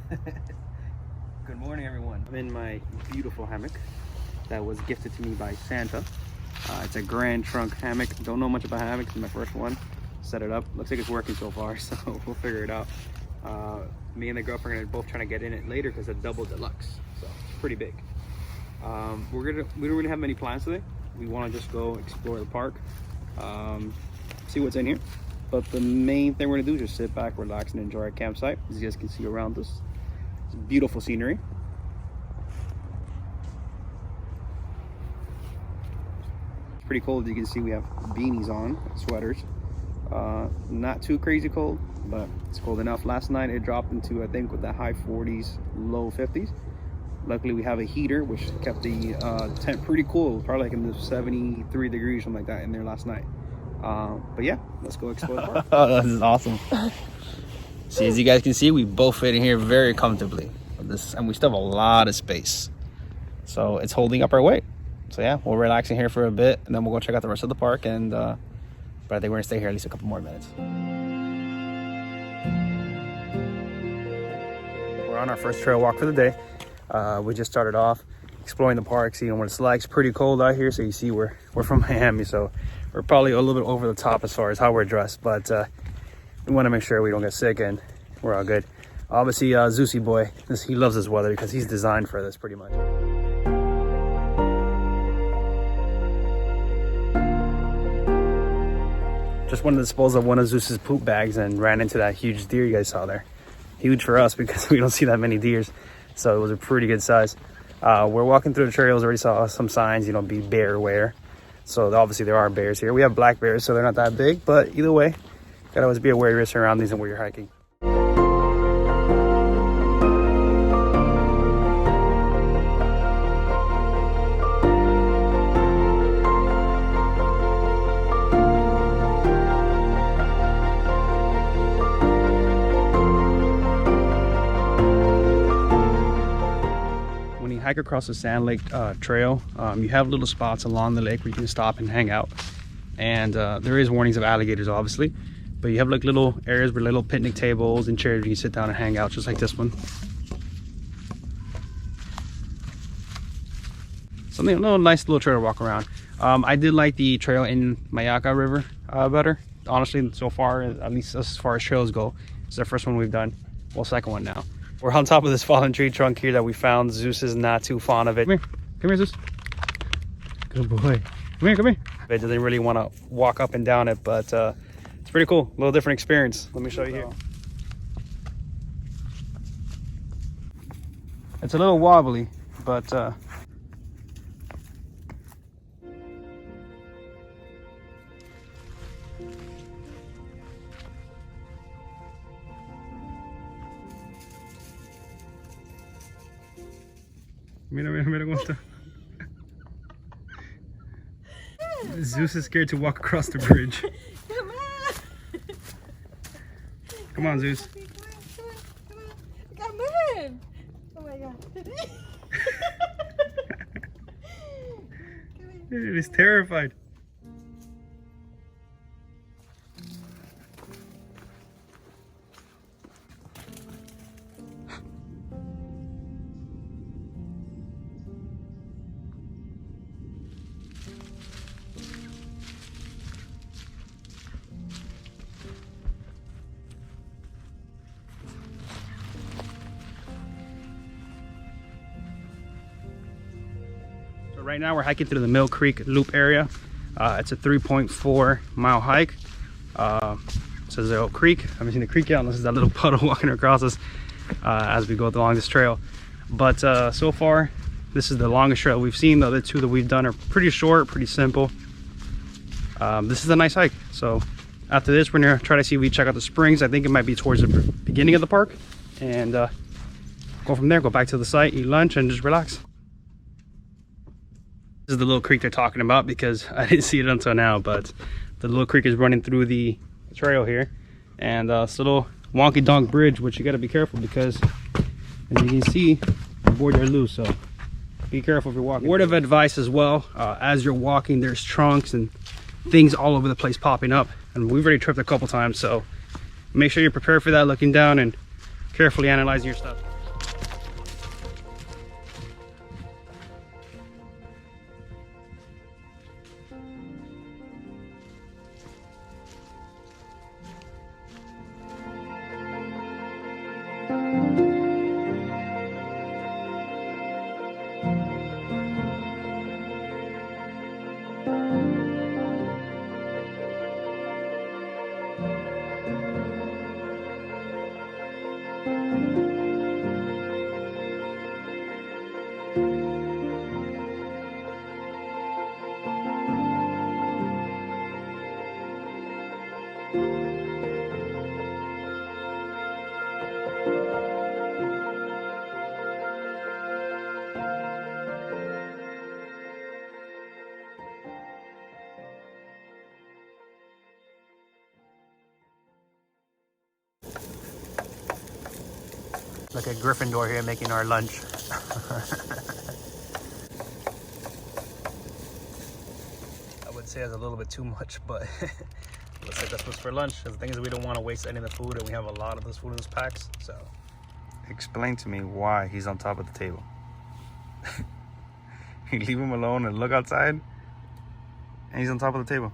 Good morning, everyone. I'm in my beautiful hammock that was gifted to me by Santa. It's a grand trunk hammock. Don't know much about hammocks. It's my first one. Set it up. Looks like it's working so far, so we'll figure it out. Me and the girlfriend are both trying to get in it later because it's a double deluxe, so it's pretty big. We don't really have many plans today. We want to just go explore the park, see what's in here. But the main thing we're gonna do is just sit back, relax, and enjoy our campsite. As you guys can see around us, it's beautiful scenery. It's pretty cold. As you can see, we have beanies on, sweaters. Not too crazy cold, but it's cold enough. Last night it dropped into, I think, with the high 40s, low 50s. Luckily we have a heater, which kept the tent pretty cool. Probably like in the 73 degrees, something like that, in there last night. But yeah, let's go explore the park. Oh, this is awesome. See, as you guys can see, we both fit in here very comfortably. And we still have a lot of space, so it's holding up our weight. So yeah, we'll relax in here for a bit, and then we'll go check out the rest of the park. And but I think we're gonna stay here at least a couple more minutes. We're on our first trail walk for the day. We just started off exploring the park, seeing what it's like. It's pretty cold out here, so you see we're from Miami, so we're probably a little bit over the top as far as how we're dressed, but we want to make sure we don't get sick and we're all good. Obviously, Zeusy boy, he loves this weather because he's designed for this pretty much. Just wanted to dispose of one of Zeus's poop bags and ran into that huge deer you guys saw there. Huge for us because we don't see that many deers, so it was a pretty good size. We're walking through the trails, already saw some signs, be bear aware. So obviously there are bears here. We have black bears, so they're not that big, but either way, gotta always be aware of your surroundings and where you're hiking. Hike across the Sand Lake trail, you have little spots along the lake where you can stop and hang out, and there is warnings of alligators obviously, but you have like little areas with little picnic tables and chairs where you can sit down and hang out, just like this one. Something a little nice little trail to walk around. I did like the trail in Mayaka River better, honestly. So far, at least as far as trails go, it's the first one we've done. Well, second one now. We're on top of this fallen tree trunk here that we found. Zeus is not too fond of it. Come here, Zeus. Good boy. Come here. It doesn't really want to walk up and down it, but it's pretty cool. A little different experience. Let me show you here. It's a little wobbly, but Mira cuánto. Zeus is scared to walk across the bridge. Come on. Come on, Zeus. Come on. Oh my god. He's terrified. Right now we're hiking through the Mill Creek Loop area. It's a 3.4 mile hike. It says Oak Creek. I haven't seen the creek yet unless there's that little puddle walking across us as we go along this trail. But so far, this is the longest trail we've seen. The other two that we've done are pretty short, pretty simple. This is a nice hike. So after this, we're gonna try to see if we check out the springs. I think it might be towards the beginning of the park, and go from there, go back to the site, eat lunch, and just relax. This is the little creek they're talking about because I didn't see it until now, but the little creek is running through the trail here, and it's a little wonky donk bridge, which you got to be careful because, as you can see, the boards are loose, so be careful if you're walking. Word of advice as well, as you're walking, there's trunks and things all over the place popping up, and we've already tripped a couple times, so make sure you're prepared for that, looking down and carefully analyzing your stuff. Look at Gryffindor here making our lunch. I would say it's a little bit too much, but looks like that's what's for lunch. The thing is, we don't want to waste any of the food, and we have a lot of this food in this packs. So, explain to me why he's on top of the table. You leave him alone and look outside, and he's on top of the table.